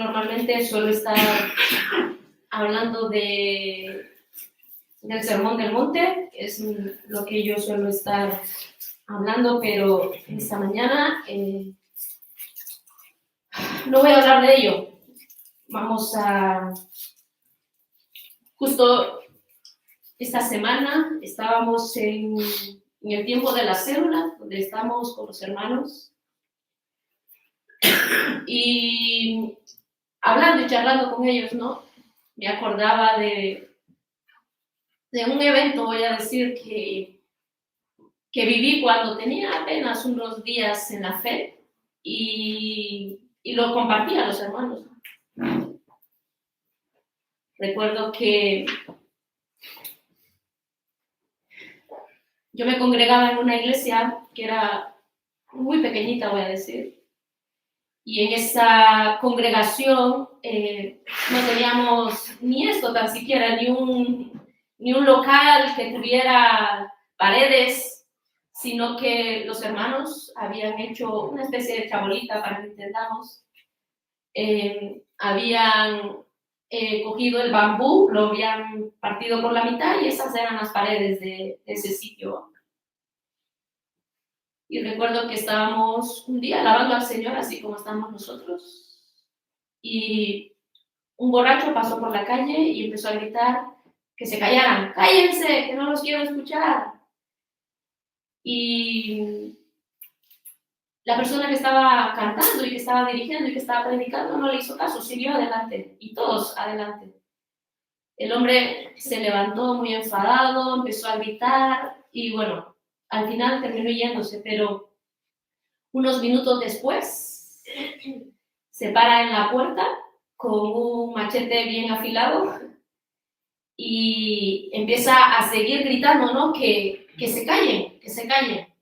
normalmente suelo estar hablando del Sermón del Monte, que es lo que yo suelo estar hablando, pero esta mañana no voy a hablar de ello. Vamos a... Justo esta semana estábamos en el tiempo de la célula, donde estamos con los hermanos, y hablando y charlando con ellos, ¿no? Me acordaba de un evento, voy a decir, que viví cuando tenía apenas unos días en la fe y lo compartí a los hermanos. Recuerdo que yo me congregaba en una iglesia que era muy pequeñita, voy a decir, y en esa congregación no teníamos ni esto tan siquiera, ni un local que tuviera paredes, sino que los hermanos habían hecho una especie de chabolita, para que entendamos. Habían cogido el bambú, lo habían partido por la mitad y esas eran las paredes de ese sitio. Y recuerdo que estábamos un día alabando al Señor, así como estamos nosotros, y un borracho pasó por la calle y empezó a gritar que se callaran. ¡Cállense, que no los quiero escuchar! Y la persona que estaba cantando y que estaba dirigiendo y que estaba predicando no le hizo caso, siguió adelante, y todos adelante. El hombre se levantó muy enfadado, empezó a gritar, y bueno, al final terminó yéndose, pero unos minutos después se para en la puerta con un machete bien afilado y empieza a seguir gritando, ¿no? Que se callen, que se callen.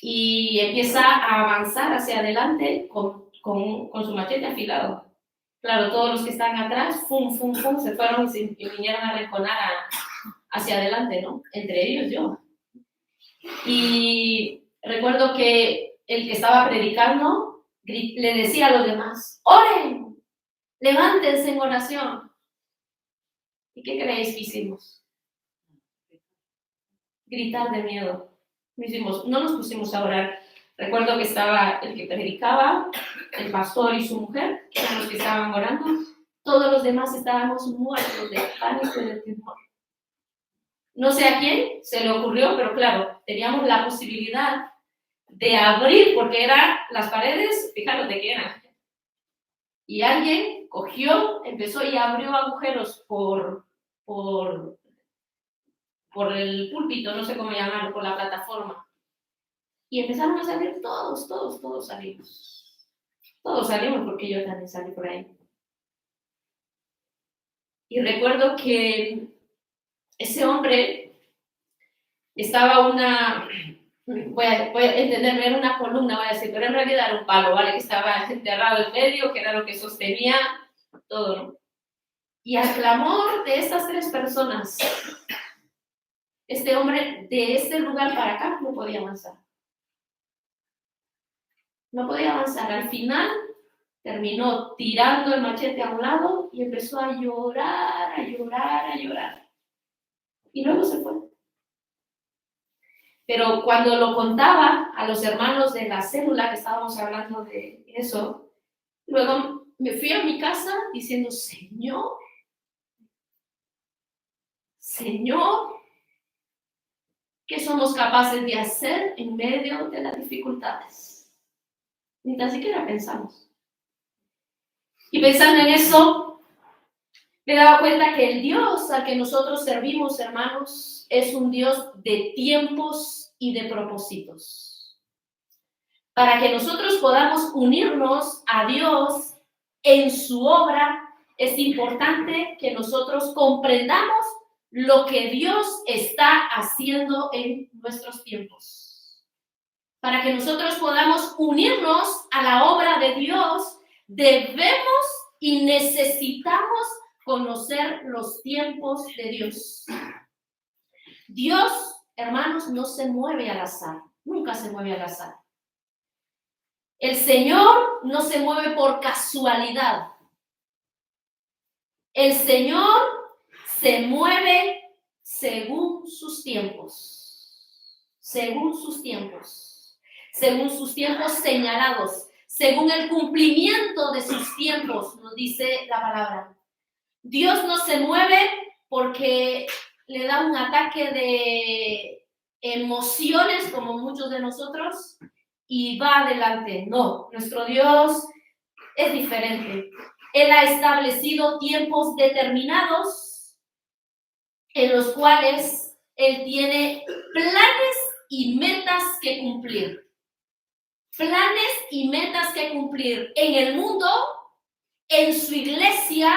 Y empieza a avanzar hacia adelante con su machete afilado. Claro, todos los que están atrás, fum, fum, fum, se fueron y vinieron a reconar hacia adelante, ¿no? Entre ellos yo. Y recuerdo que el que estaba predicando le decía a los demás, ¡oren! ¡Levántense en oración! ¿Y qué creéis que hicimos? Gritar de miedo. No nos pusimos a orar. Recuerdo que estaba el que predicaba, el pastor y su mujer, que eran los que estaban orando. Todos los demás estábamos muertos de pánico y de temor. No sé a quién se le ocurrió, pero claro, teníamos la posibilidad de abrir, porque eran las paredes, fijaros de qué eran. Y alguien cogió, empezó y abrió agujeros por el púlpito, no sé cómo llamarlo, por la plataforma. Y empezaron a salir todos salimos. Todos salimos porque yo también salí por ahí. Y recuerdo que ese hombre estaba voy a entenderme, era una columna, voy a decir, pero en realidad era un palo, ¿vale? Que estaba enterrado en medio, que era lo que sostenía todo, ¿no? Y al clamor de estas tres personas, este hombre de este lugar para acá no podía avanzar. No podía avanzar. Al final terminó tirando el machete a un lado y empezó a llorar, a llorar, a llorar. Y luego se fue. Pero cuando lo contaba a los hermanos de la célula, que estábamos hablando de eso, luego me fui a mi casa diciendo, Señor, ¿qué somos capaces de hacer en medio de las dificultades? Ni tan siquiera pensamos. Y pensando en eso, me daba cuenta que el Dios al que nosotros servimos, hermanos, es un Dios de tiempos y de propósitos. Para que nosotros podamos unirnos a Dios en su obra, es importante que nosotros comprendamos lo que Dios está haciendo en nuestros tiempos. Para que nosotros podamos unirnos a la obra de Dios, debemos y necesitamos conocer los tiempos de Dios. Dios, hermanos, no se mueve al azar, nunca se mueve al azar. El Señor no se mueve por casualidad. El Señor se mueve según sus tiempos. Según sus tiempos. Según sus tiempos señalados. Según el cumplimiento de sus tiempos, nos dice la palabra. Dios no se mueve porque le da un ataque de emociones como muchos de nosotros y va adelante. No, nuestro Dios es diferente. Él ha establecido tiempos determinados en los cuales Él tiene planes y metas que cumplir. Planes y metas que cumplir en el mundo, en su iglesia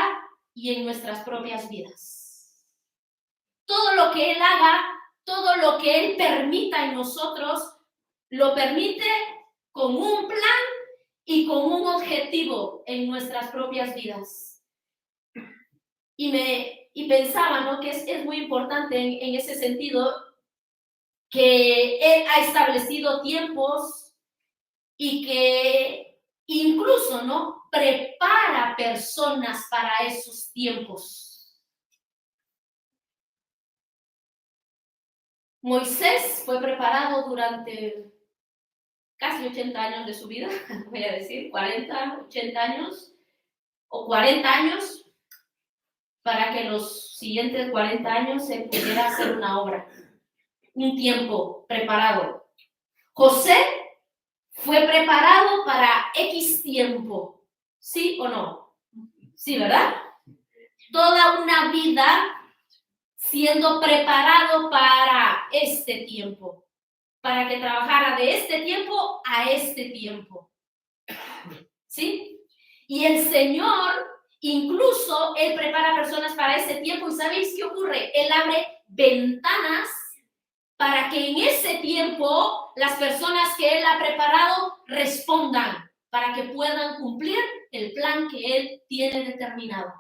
y en nuestras propias vidas. Todo lo que Él haga, todo lo que Él permita en nosotros, lo permite con un plan y con un objetivo en nuestras propias vidas. Y pensaba, ¿no?, que es muy importante en ese sentido que Él ha establecido tiempos y que incluso, ¿no?, prepara personas para esos tiempos. Moisés fue preparado durante casi 80 años de su vida, voy a decir, 40, 80 años o 40 años, para que los siguientes 40 años se pudiera hacer una obra, un tiempo preparado. José fue preparado para X tiempo, ¿sí o no? Sí, ¿verdad? Toda una vida siendo preparado para este tiempo, para que trabajara de este tiempo a este tiempo, ¿sí? Y el Señor, incluso, Él prepara personas para ese tiempo. ¿Y sabéis qué ocurre? Él abre ventanas para que en ese tiempo las personas que Él ha preparado respondan, para que puedan cumplir el plan que Él tiene determinado.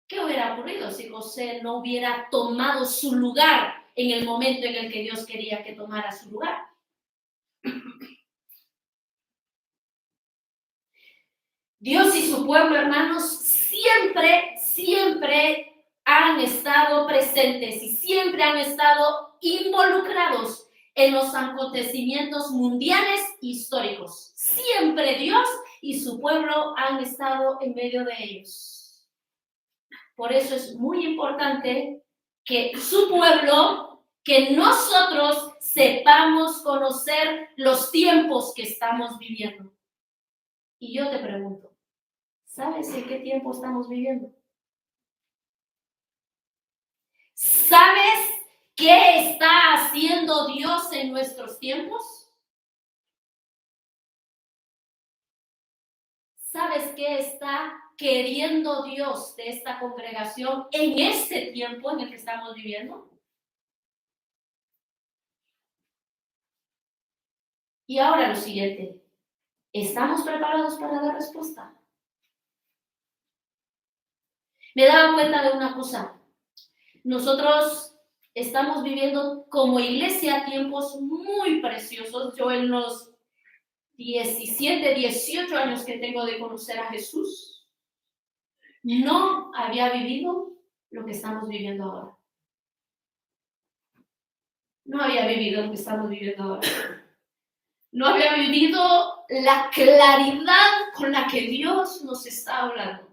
¿Qué hubiera ocurrido si José no hubiera tomado su lugar en el momento en el que Dios quería que tomara su lugar? Dios y su pueblo, hermanos, siempre han estado presentes y siempre han estado involucrados en los acontecimientos mundiales históricos. Siempre Dios y su pueblo han estado en medio de ellos. Por eso es muy importante que su pueblo, que nosotros sepamos conocer los tiempos que estamos viviendo. Y yo te pregunto, ¿sabes en qué tiempo estamos viviendo? ¿Sabes qué está haciendo Dios en nuestros tiempos? ¿Sabes qué está queriendo Dios de esta congregación en este tiempo en el que estamos viviendo? Y ahora lo siguiente, ¿estamos preparados para dar respuesta? Me he dado cuenta de una cosa. Nosotros estamos viviendo como iglesia tiempos muy preciosos. Yo en los 17, 18 años que tengo de conocer a Jesús, no había vivido lo que estamos viviendo ahora. No había vivido lo que estamos viviendo ahora. No había vivido la claridad con la que Dios nos está hablando.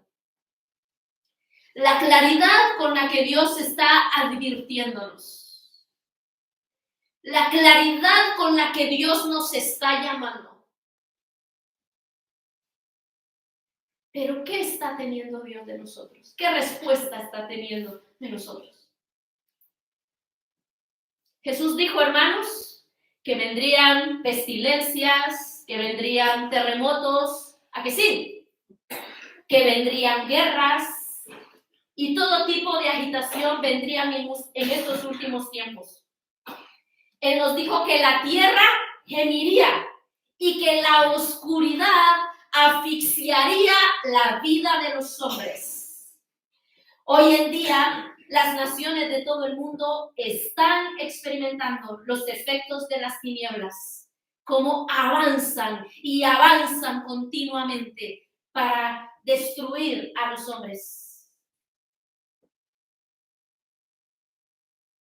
La claridad con la que Dios está advirtiéndonos. La claridad con la que Dios nos está llamando. Pero ¿qué está teniendo Dios de nosotros? ¿Qué respuesta está teniendo de nosotros? Jesús dijo, hermanos, que vendrían pestilencias, que vendrían terremotos, ¿a que sí? Que vendrían guerras y todo tipo de agitación vendrían en estos últimos tiempos. Él nos dijo que la tierra gemiría y que la oscuridad asfixiaría la vida de los hombres. Hoy en día, las naciones de todo el mundo están experimentando los efectos de las tinieblas, cómo avanzan y avanzan continuamente para destruir a los hombres.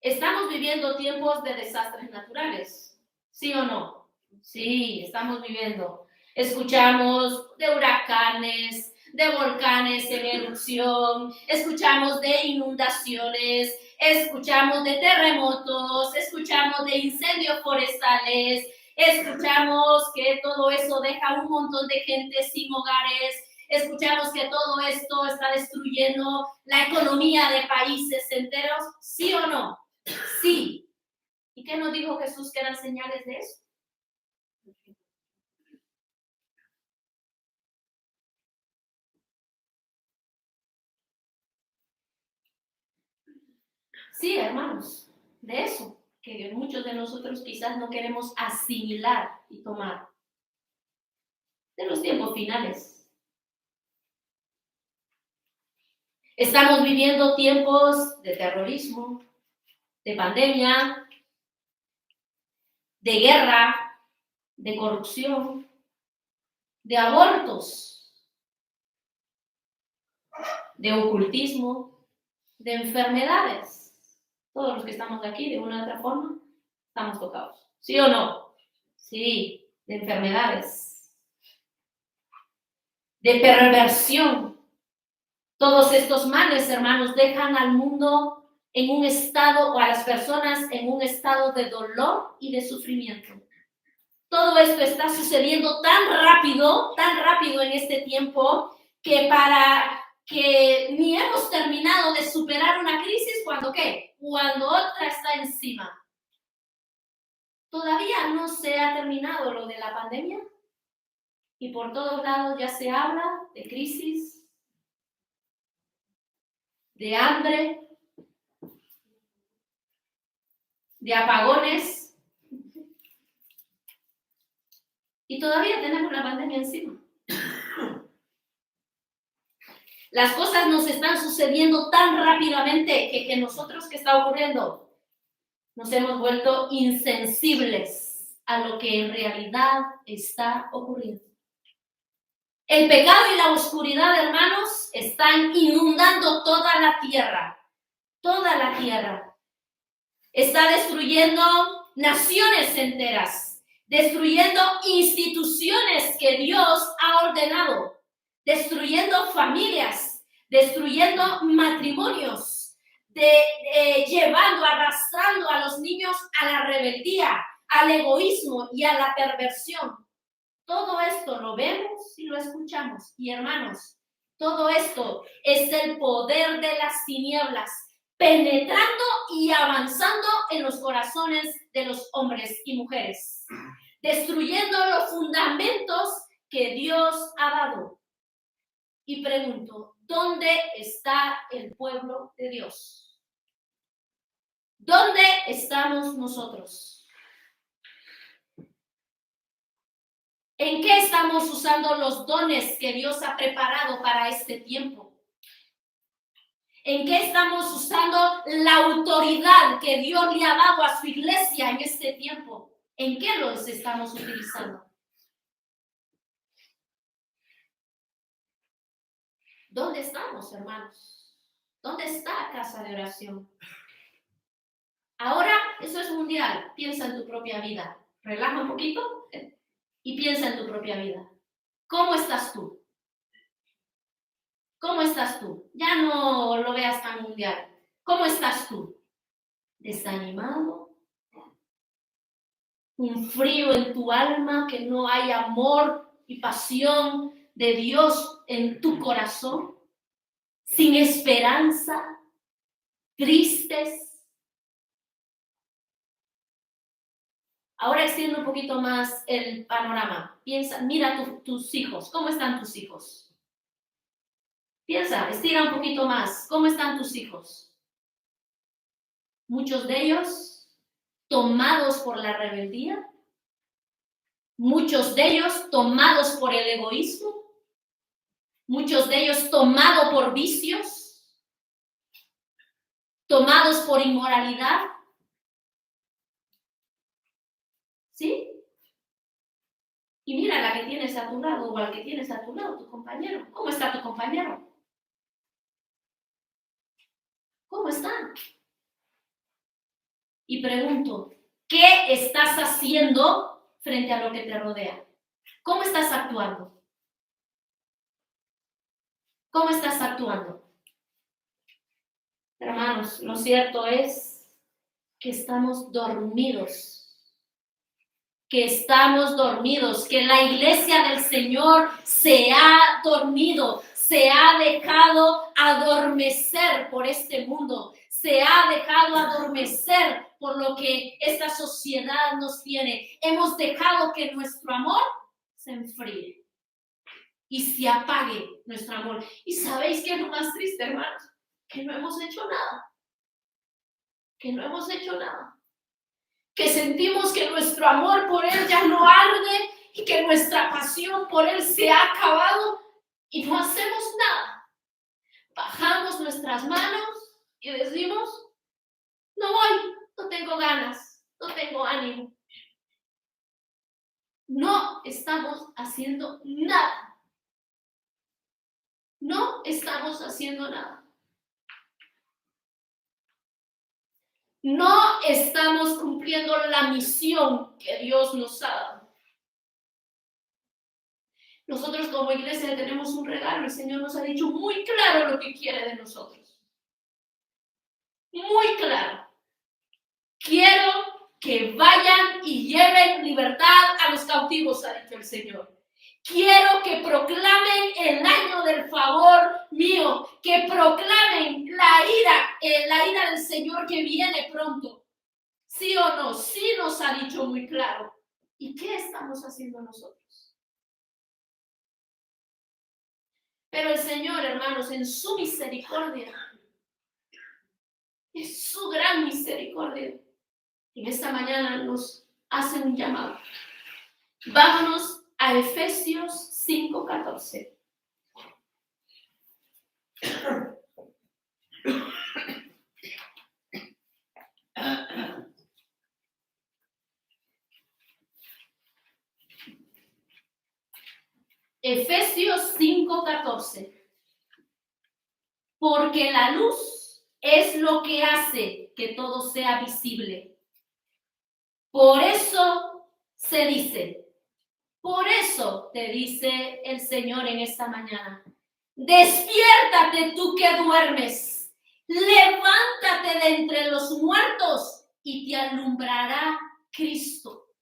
Estamos viviendo tiempos de desastres naturales, ¿sí o no? Sí, estamos viviendo. Escuchamos de huracanes, de volcanes en erupción, escuchamos de inundaciones, escuchamos de terremotos, escuchamos de incendios forestales, escuchamos que todo eso deja un montón de gente sin hogares, escuchamos que todo esto está destruyendo la economía de países enteros, ¿sí o no? Sí. ¿Y qué nos dijo Jesús que eran señales de eso? Sí, hermanos, de eso, que muchos de nosotros quizás no queremos asimilar y tomar. De los tiempos finales. Estamos viviendo tiempos de terrorismo, de pandemia, de guerra, de corrupción, de abortos, de ocultismo, de enfermedades. Todos los que estamos aquí, de una u otra forma, estamos tocados. ¿Sí o no? Sí, de enfermedades, de perversión. Todos estos males, hermanos, dejan al mundo en un estado, o a las personas en un estado de dolor y de sufrimiento. Todo esto está sucediendo tan rápido en este tiempo, que para que ni hemos terminado de superar una crisis, ¿cuándo qué? Cuando otra está encima. Todavía no se ha terminado lo de la pandemia y por todos lados ya se habla de crisis, de hambre, de apagones, y todavía tenemos la pandemia encima. Las cosas nos están sucediendo tan rápidamente que nosotros, ¿qué está ocurriendo? Nos hemos vuelto insensibles a lo que en realidad está ocurriendo. El pecado y la oscuridad, hermanos, están inundando toda la tierra. Toda la tierra. Está destruyendo naciones enteras, destruyendo instituciones que Dios ha ordenado, destruyendo familias, destruyendo matrimonios, llevando, arrastrando a los niños a la rebeldía, al egoísmo y a la perversión. Todo esto lo vemos y lo escuchamos. Y hermanos, todo esto es el poder de las tinieblas penetrando y avanzando en los corazones de los hombres y mujeres, destruyendo los fundamentos que Dios ha dado. Y pregunto, ¿dónde está el pueblo de Dios? ¿Dónde estamos nosotros? ¿En qué estamos usando los dones que Dios ha preparado para este tiempo? ¿En qué estamos usando la autoridad que Dios le ha dado a su iglesia en este tiempo? ¿En qué los estamos utilizando? ¿Dónde estamos, hermanos? ¿Dónde está Casa de Oración? Ahora, eso es mundial. Piensa en tu propia vida. Relaja un poquito y piensa en tu propia vida. ¿Cómo estás tú? ¿Cómo estás tú? Ya no lo veas tan mundial. ¿Cómo estás tú? ¿Desanimado? ¿Un frío en tu alma, que no hay amor y pasión de Dios en tu corazón? ¿Sin esperanza? ¿Tristes? Ahora extiendo un poquito más el panorama. Piensa, mira tus hijos. ¿Cómo están tus hijos? Piensa, estira un poquito más. ¿Cómo están tus hijos? Muchos de ellos tomados por la rebeldía, muchos de ellos tomados por el egoísmo, muchos de ellos tomados por vicios, tomados por inmoralidad. ¿Sí? Y mira a la que tienes a tu lado o al que tienes a tu lado, tu compañero. ¿Cómo está tu compañero? ¿Cómo está? Y pregunto, ¿qué estás haciendo frente a lo que te rodea? ¿Cómo estás actuando? ¿Cómo estás actuando? Hermanos, lo cierto es que estamos dormidos. Que la iglesia del Señor se ha dormido, se ha dejado adormecer por este mundo, se ha dejado adormecer por lo que esta sociedad nos tiene. Hemos dejado que nuestro amor se enfríe y se apague nuestro amor. ¿Y sabéis qué es lo más triste, hermanos? Que no hemos hecho nada. Que sentimos que nuestro amor por Él ya no arde y que nuestra pasión por Él se ha acabado y no hacemos nada. Bajamos nuestras manos y decimos, no voy, no tengo ganas, no tengo ánimo. No estamos haciendo nada. No estamos haciendo nada. No estamos cumpliendo la misión que Dios nos ha dado. Nosotros como iglesia tenemos un regalo. El Señor nos ha dicho muy claro lo que quiere de nosotros. Muy claro. Quiero que vayan y lleven libertad a los cautivos, ha dicho el Señor. Quiero que proclamen el año del favor mío, que proclamen la ira del Señor que viene pronto. ¿Sí o no? Sí nos ha dicho muy claro. ¿Y qué estamos haciendo nosotros? Pero el Señor, hermanos, en su misericordia, en su gran misericordia, en esta mañana nos hace un llamado. Vámonos a Efesios 5:14. Efesios 5:14. Porque la luz es lo que hace que todo sea visible. Por eso se dice, por eso te dice el Señor en esta mañana, despiértate tú que duermes, levántate de entre los muertos y te alumbrará Cristo.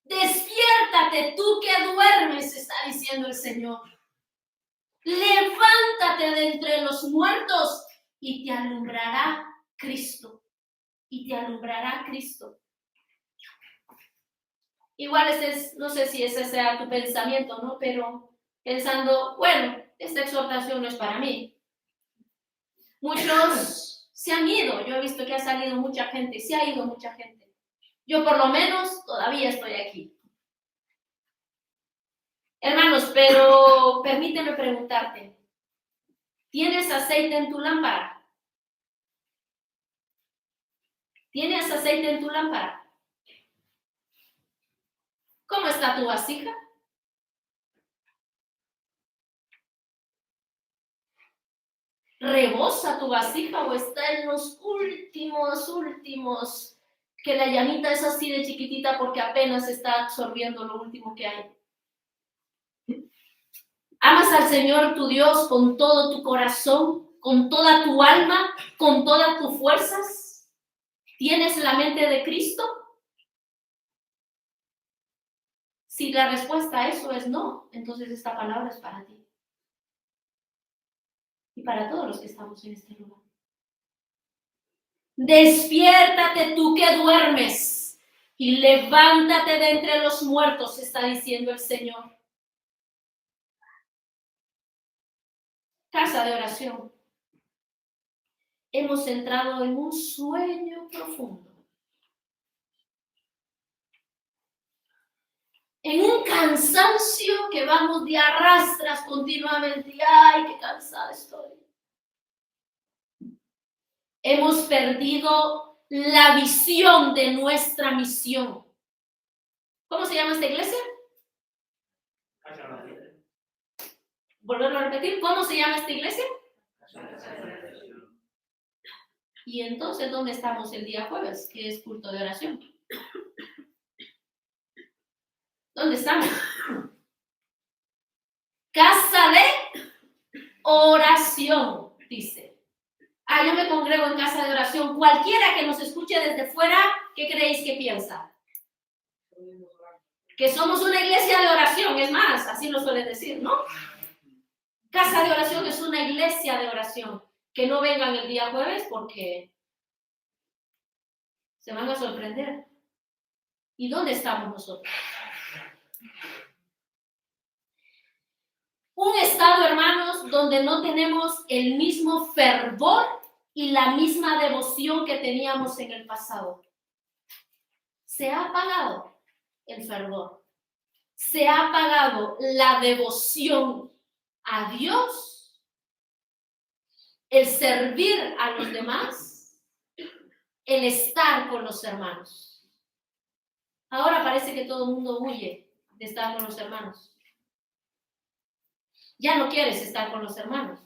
Despiértate tú que duermes, está diciendo el Señor. Levántate de entre los muertos y te alumbrará Cristo. Y te alumbrará Cristo. Igual no sé si ese sea tu pensamiento, ¿no? Pero pensando, bueno, esta exhortación no es para mí. Muchos se han ido. Yo he visto que ha salido mucha gente, se ha ido mucha gente. Yo por lo menos todavía estoy aquí. Hermanos, pero permíteme preguntarte, ¿tienes aceite en tu lámpara? ¿Tienes aceite en tu lámpara? ¿Cómo está tu vasija? ¿Rebosa tu vasija o está en los últimos, que la llamita es así de chiquitita porque apenas está absorbiendo lo último que hay? ¿Amas al Señor tu Dios con todo tu corazón, con toda tu alma, con todas tus fuerzas? ¿Tienes la mente de Cristo? Si la respuesta a eso es no, entonces esta palabra es para ti. Y para todos los que estamos en este lugar. Despiértate tú que duermes y levántate de entre los muertos, está diciendo el Señor. Casa de oración. Hemos entrado en un sueño profundo. En un cansancio que vamos de arrastras continuamente. ¡Ay, qué cansada estoy! Hemos perdido la visión de nuestra misión. ¿Cómo se llama esta iglesia? volverlo a repetir, ¿cómo se llama esta iglesia? Y entonces, ¿dónde estamos el día jueves? Que es culto de oración. ¿Dónde estamos? Casa de oración, dice. Yo me congrego en casa de oración. Cualquiera que nos escuche desde fuera, ¿qué creéis que piensa? Que somos una iglesia de oración, es más, así lo suelen decir, ¿no? Casa de oración es una iglesia de oración. Que no vengan el día jueves porque se van a sorprender. ¿Y dónde estamos nosotros? Un estado, hermanos, donde no tenemos el mismo fervor y la misma devoción que teníamos en el pasado. Se ha apagado el fervor. Se ha apagado la devoción a Dios, el servir a los demás, el estar con los hermanos. Ahora parece que todo el mundo huye de estar con los hermanos. Ya no quieres estar con los hermanos.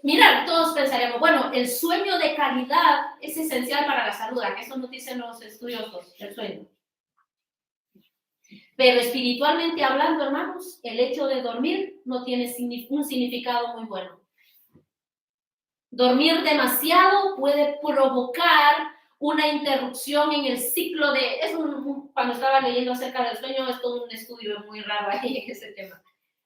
Mira, todos pensaríamos, bueno, el sueño de calidad es esencial para la salud, que eso nos dicen los estudiosos del sueño. Pero espiritualmente hablando, hermanos, el hecho de dormir no tiene un significado muy bueno. Dormir demasiado puede provocar una interrupción en el ciclo de... Cuando estaba leyendo acerca del sueño, es todo un estudio muy raro ahí en ese tema.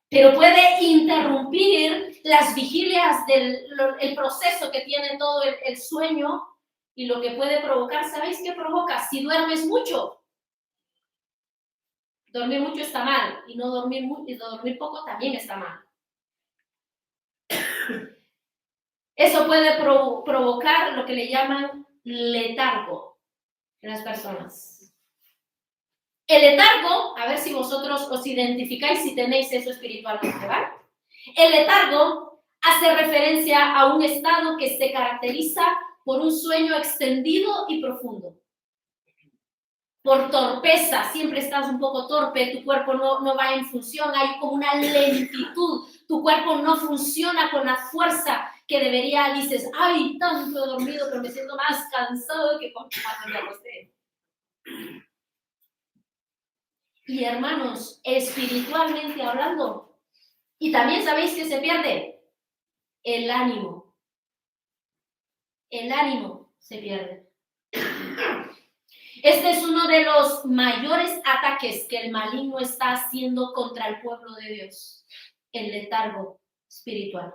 Pero puede interrumpir las vigilias el proceso que tiene todo el sueño, y lo que puede provocar, ¿sabéis qué provoca? Si duermes mucho. Dormir mucho está mal, y no dormir poco también está mal. Eso puede provocar lo que le llaman letargo en las personas. El letargo, a ver si vosotros os identificáis si tenéis eso espiritualmente, ¿vale? El letargo hace referencia a un estado que se caracteriza por un sueño extendido y profundo. Por torpeza, siempre estás un poco torpe, tu cuerpo no va en función, hay como una lentitud, tu cuerpo no funciona con la fuerza que debería. Dices, ay, tanto he dormido, pero me siento más cansado que cuando me acosté. Y hermanos, espiritualmente hablando, y también sabéis que se pierde el ánimo. El ánimo se pierde. Este es uno de los mayores ataques que el maligno está haciendo contra el pueblo de Dios, el letargo espiritual.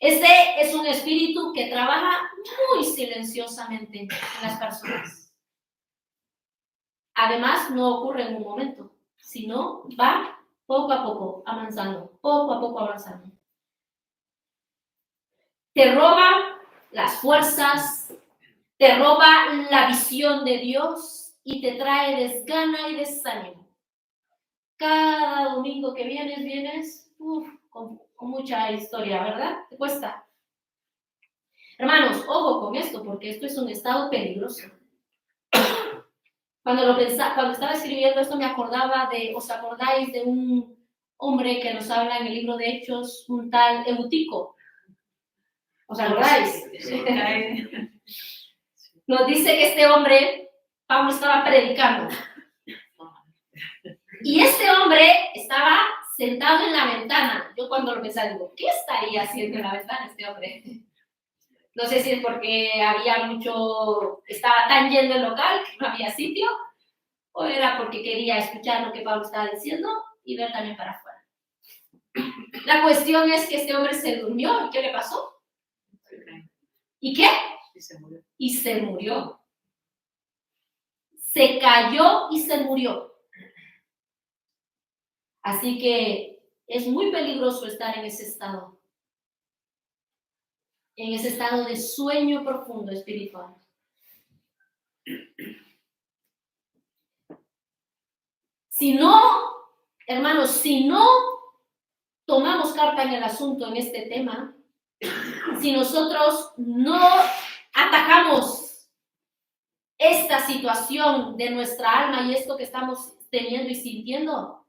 Este es un espíritu que trabaja muy silenciosamente en las personas. Además, no ocurre en un momento, sino va poco a poco avanzando, poco a poco avanzando. Te roba las fuerzas, te roba la visión de Dios y te trae desgana y desánimo. Cada domingo que vienes con mucha historia, ¿verdad? Te cuesta. Hermanos, ojo con esto, porque esto es un estado peligroso. Cuando estaba escribiendo esto me acordaba ¿os acordáis de un hombre que nos habla en el libro de Hechos, un tal Eutico? ¿Os acordáis? Sí. Nos dice que este hombre, Pablo estaba predicando. Y este hombre estaba sentado en la ventana. Yo cuando lo pensaba digo, ¿qué estaría haciendo en la ventana este hombre? No sé si es porque estaba tan lleno el local que no había sitio, o era porque quería escuchar lo que Pablo estaba diciendo y ver también para afuera. La cuestión es que este hombre se durmió. ¿Y qué le pasó? ¿Y qué? Y se murió. Se cayó y se murió. Así que es muy peligroso estar en ese estado. En ese estado de sueño profundo espiritual. Si no, hermanos, si no tomamos carta en el asunto en este tema, si nosotros no atacamos esta situación de nuestra alma y esto que estamos teniendo y sintiendo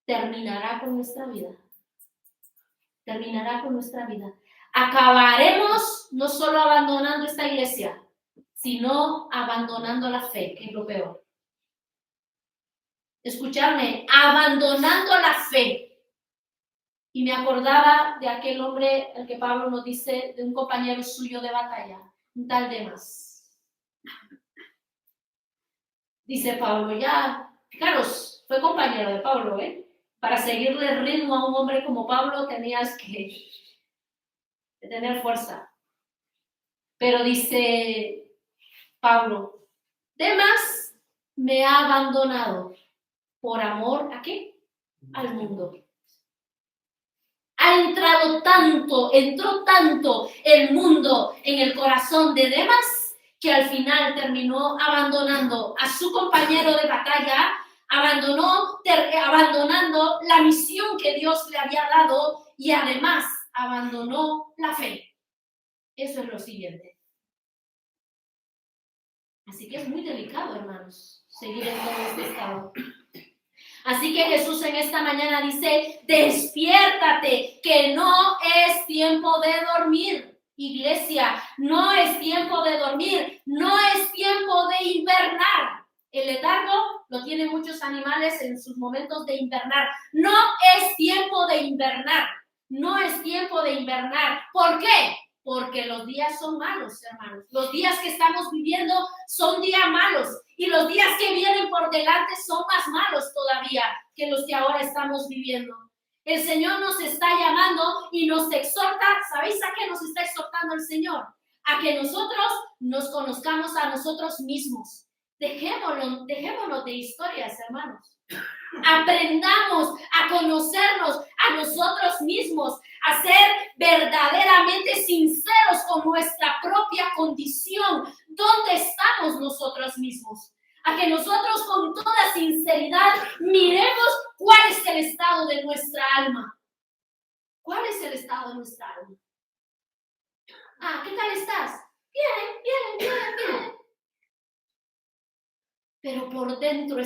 terminará con nuestra vida. Terminará con nuestra vida. Acabaremos no solo abandonando esta iglesia, sino abandonando la fe, que es lo peor. Escuchadme, abandonando la fe. Y me acordaba de aquel hombre, el que Pablo nos dice, de un compañero suyo de batalla, un tal Demas. Dice Pablo, ya, fijaros, fue compañero de Pablo, Para seguirle el ritmo a un hombre como Pablo tenías que tener fuerza. Pero dice Pablo, Demas me ha abandonado por amor ¿a qué? Al mundo. Entró tanto el mundo en el corazón de Demas que al final terminó abandonando a su compañero de batalla, abandonando la misión que Dios le había dado y además abandonó la fe. Eso es lo siguiente. Así que es muy delicado, hermanos, seguir en todo este estado. Así que Jesús en esta mañana dice, despiértate, que no es tiempo de dormir. Iglesia, no es tiempo de dormir, no es tiempo de invernar. El letargo lo tienen muchos animales en sus momentos de invernar. No es tiempo de invernar, no es tiempo de invernar. ¿Por qué? Porque los días son malos, hermanos. Los días que estamos viviendo son días malos. Y los días que vienen por delante son más malos todavía que los que ahora estamos viviendo. El Señor nos está llamando y nos exhorta. ¿Sabéis a qué nos está exhortando el Señor? A que nosotros nos conozcamos a nosotros mismos. Dejémonos de historias, hermanos. Aprendamos a conocernos a nosotros mismos, a ser verdaderamente sinceros con nuestra propia condición. ¿Dónde estamos nosotros mismos? A que nosotros con toda sinceridad miremos cuál es el estado de nuestra alma. ¿Cuál es el estado de nuestra alma? ¿Qué tal estás? Bien. Pero por dentro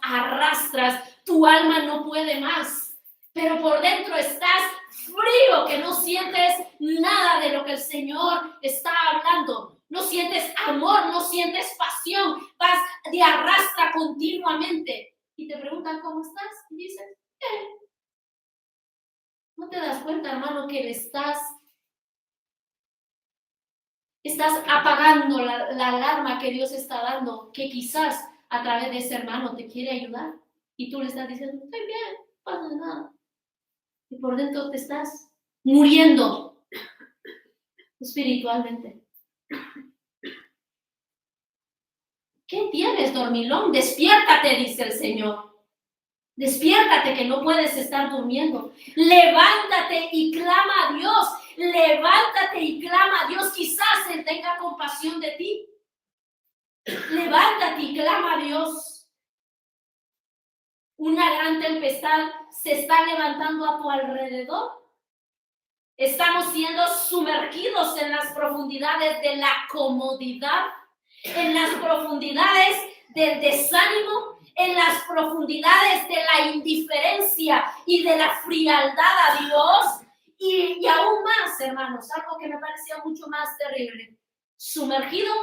arrastras, tu alma no puede más. Pero por dentro estás frío, que no sientes nada de lo que el Señor está hablando. No sientes amor, no sientes pasión, vas de arrastra continuamente. Y te preguntan, ¿cómo estás? Y dices, bien. ¿No te das cuenta, hermano, que estás apagando la alarma que Dios está dando, que quizás a través de ese hermano te quiere ayudar? Y tú le estás diciendo, estoy bien, no pasa nada. Y por dentro te estás muriendo espiritualmente. ¿Qué tienes, dormilón? Despiértate, dice el Señor. Despiértate, que no puedes estar durmiendo. Levántate y clama a Dios. Levántate y clama a Dios. Quizás Él tenga compasión de ti. Levántate y clama a Dios. Una gran tempestad se está levantando a tu alrededor. Estamos siendo sumergidos en las profundidades de la comodidad, en las profundidades del desánimo, en las profundidades de la indiferencia y de la frialdad a Dios. Y aún más, hermanos, algo que me parecía mucho más terrible, sumergidos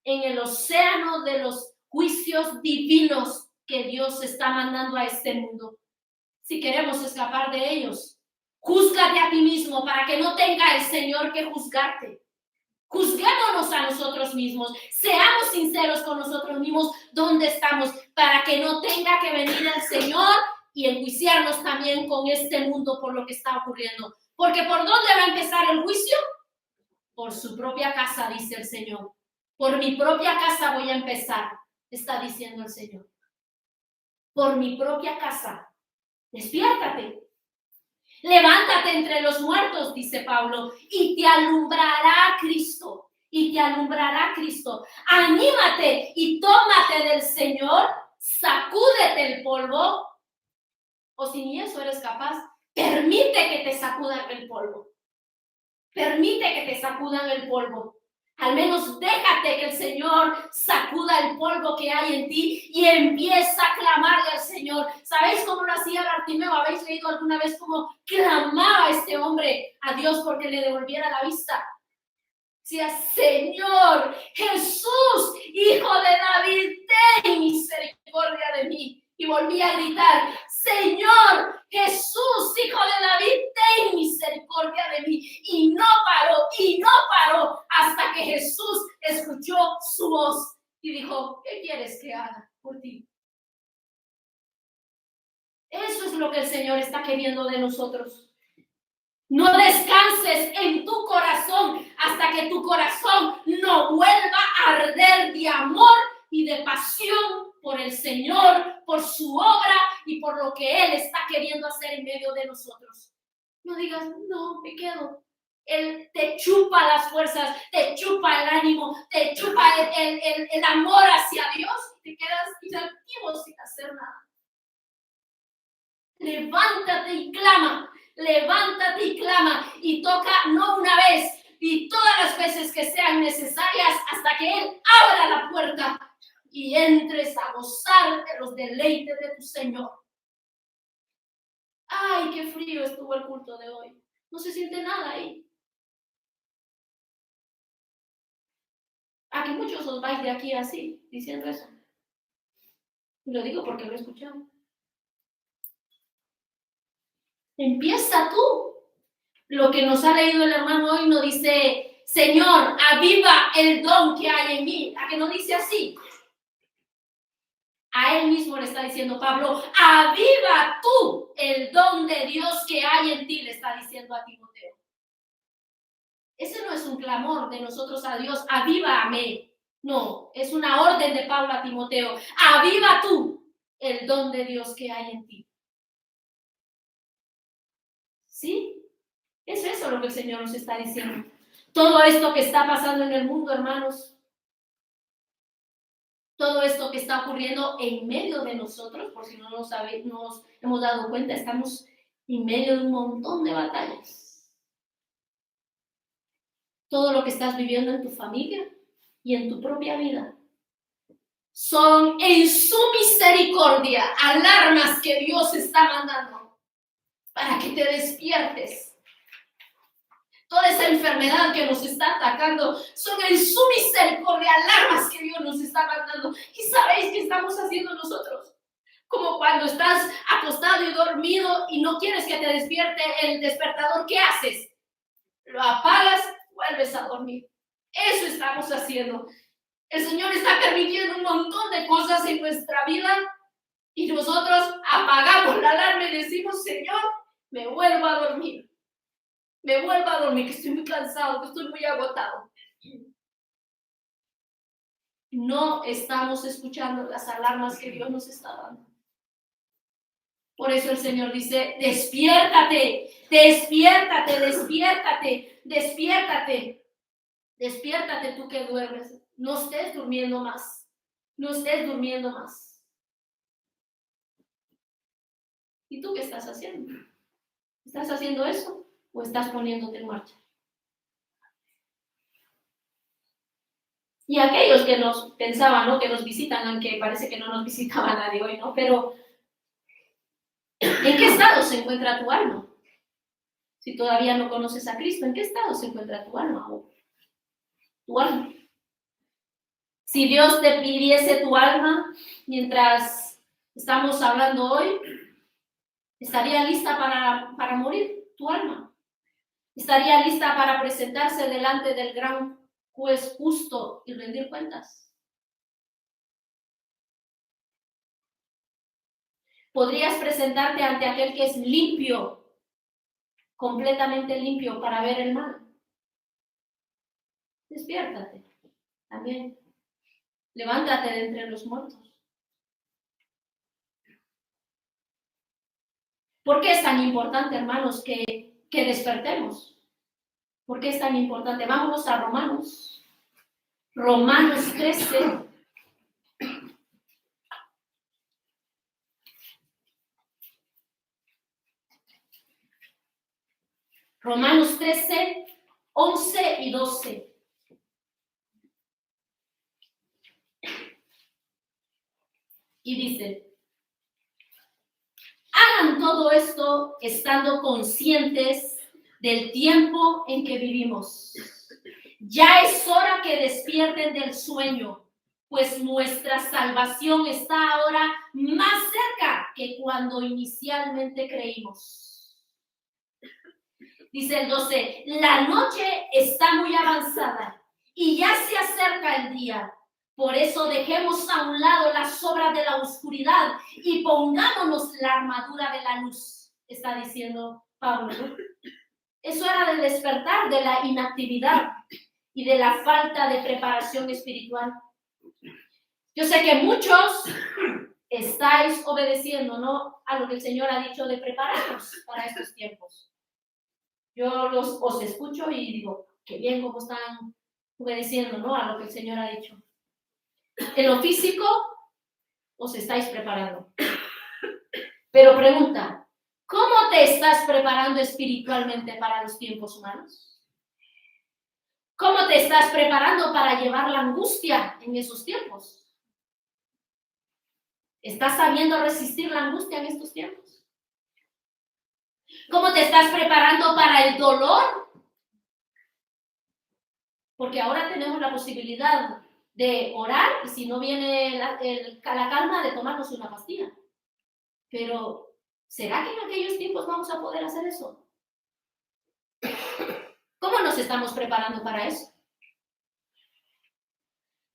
en el océano de los juicios divinos que Dios está mandando a este mundo. Si queremos escapar de ellos, júzgate a ti mismo para que no tenga el Señor que juzgarte. Juzguémonos a nosotros mismos, seamos sinceros con nosotros mismos dónde estamos, para que no tenga que venir el Señor y enjuiciarnos también con este mundo por lo que está ocurriendo. Porque ¿por dónde va a empezar el juicio? Por su propia casa, dice el Señor. Por mi propia casa voy a empezar, está diciendo el Señor. Por mi propia casa. Despiértate. Levántate entre los muertos, dice Pablo, y te alumbrará Cristo. Y te alumbrará Cristo. Anímate y tómate del Señor, sacúdete el polvo. O si ni eso eres capaz, permite que te sacudan el polvo. Permite que te sacudan el polvo. Al menos déjate que el Señor sacuda el polvo que hay en ti y empieza a clamarle al Señor. ¿Sabéis cómo lo hacía Bartimeo? ¿Habéis leído alguna vez cómo clamaba este hombre a Dios porque le devolviera la vista? Decía: Señor Jesús, Hijo de David, ten misericordia de mí. Y volvía a gritar: Señor Jesús, Hijo de David, ten misericordia de mí. Y no paró hasta que Jesús escuchó su voz y dijo: ¿qué quieres que haga por ti? Eso es lo que el Señor está queriendo de nosotros. No descanses en tu corazón hasta que tu corazón no vuelva a arder de amor y de pasión por el Señor, por su obra y por lo que Él está queriendo hacer en medio de nosotros. No digas: no, me quedo. Él te chupa las fuerzas, te chupa el ánimo, te chupa el amor hacia Dios y te quedas inactivo sin hacer nada. Levántate y clama. Levántate y clama y toca no una vez y todas las veces que sean necesarias hasta que Él abra la puerta y entres a gozar de los deleites de tu Señor. Ay, qué frío estuvo el culto de hoy. No se siente nada ahí. A que muchos os vais de aquí así, diciendo eso. Lo digo porque lo he escuchado. Empieza tú. Lo que nos ha leído el hermano hoy no dice: Señor, aviva el don que hay en mí. ¿A que no dice así? A él mismo le está diciendo Pablo: aviva tú el don de Dios que hay en ti, le está diciendo a Timoteo. Ese no es un clamor de nosotros a Dios: avívame. No, es una orden de Pablo a Timoteo: aviva tú el don de Dios que hay en ti. ¿Sí? Es eso lo que el Señor nos está diciendo. Todo esto que está pasando en el mundo, hermanos, todo esto que está ocurriendo en medio de nosotros, por si no nos hemos dado cuenta, estamos en medio de un montón de batallas. Todo lo que estás viviendo en tu familia y en tu propia vida son, en su misericordia, alarmas que Dios está mandando para que te despiertes. Toda esa enfermedad que nos está atacando son, en su misericordia, alarmas que Dios nos está mandando. ¿Y sabéis qué estamos haciendo nosotros? Como cuando estás acostado y dormido y no quieres que te despierte el despertador, ¿qué haces? Lo apagas, vuelves a dormir. Eso estamos haciendo. El Señor está permitiendo un montón de cosas en nuestra vida y nosotros apagamos la alarma y decimos: Señor, me vuelvo a dormir. Me vuelvo a dormir, que estoy muy cansado, que estoy muy agotado. No estamos escuchando las alarmas que Dios nos está dando. Por eso el Señor dice: despiértate, despiértate, despiértate, despiértate. Despiértate tú que duermes. No estés durmiendo más. No estés durmiendo más. ¿Y tú qué estás haciendo? ¿Estás haciendo eso o estás poniéndote en marcha? Y aquellos que nos pensaban, ¿no?, que nos visitan, aunque parece que no nos visitaba nadie hoy, ¿no? Pero ¿en qué estado se encuentra tu alma? Si todavía no conoces a Cristo, ¿en qué estado se encuentra tu alma? Tu alma. Si Dios te pidiese tu alma mientras estamos hablando hoy, ¿estaría lista para morir tu alma? ¿Estaría lista para presentarse delante del gran juez justo y rendir cuentas? ¿Podrías presentarte ante aquel que es limpio, completamente limpio, para ver el mal? Despiértate también. Levántate de entre los muertos. ¿Por qué es tan importante, hermanos, que despertemos? ¿Por qué es tan importante? Vámonos a Romanos. Romanos 13. Romanos 13, 11 y 12. dice, hagan todo esto estando conscientes del tiempo en que vivimos. Ya es hora que despierten del sueño, pues nuestra salvación está ahora más cerca que cuando inicialmente creímos. Dice el 12, la noche está muy avanzada y ya se acerca el día. Por eso dejemos a un lado las obras de la oscuridad y pongámonos la armadura de la luz, está diciendo Pablo. Eso era de despertar de la inactividad y de la falta de preparación espiritual. Yo sé que muchos estáis obedeciendo, ¿no?, a lo que el Señor ha dicho de prepararnos para estos tiempos. Yo os escucho y digo, qué bien cómo están obedeciendo, ¿no?, a lo que el Señor ha dicho. En lo físico, os estáis preparando. Pero pregunta, ¿cómo te estás preparando espiritualmente para los tiempos humanos? ¿Cómo te estás preparando para llevar la angustia en esos tiempos? ¿Estás sabiendo resistir la angustia en estos tiempos? ¿Cómo te estás preparando para el dolor? Porque ahora tenemos la posibilidad de orar y si no viene la calma, de tomarnos una pastilla. Pero, ¿será que en aquellos tiempos vamos a poder hacer eso? ¿Cómo nos estamos preparando para eso?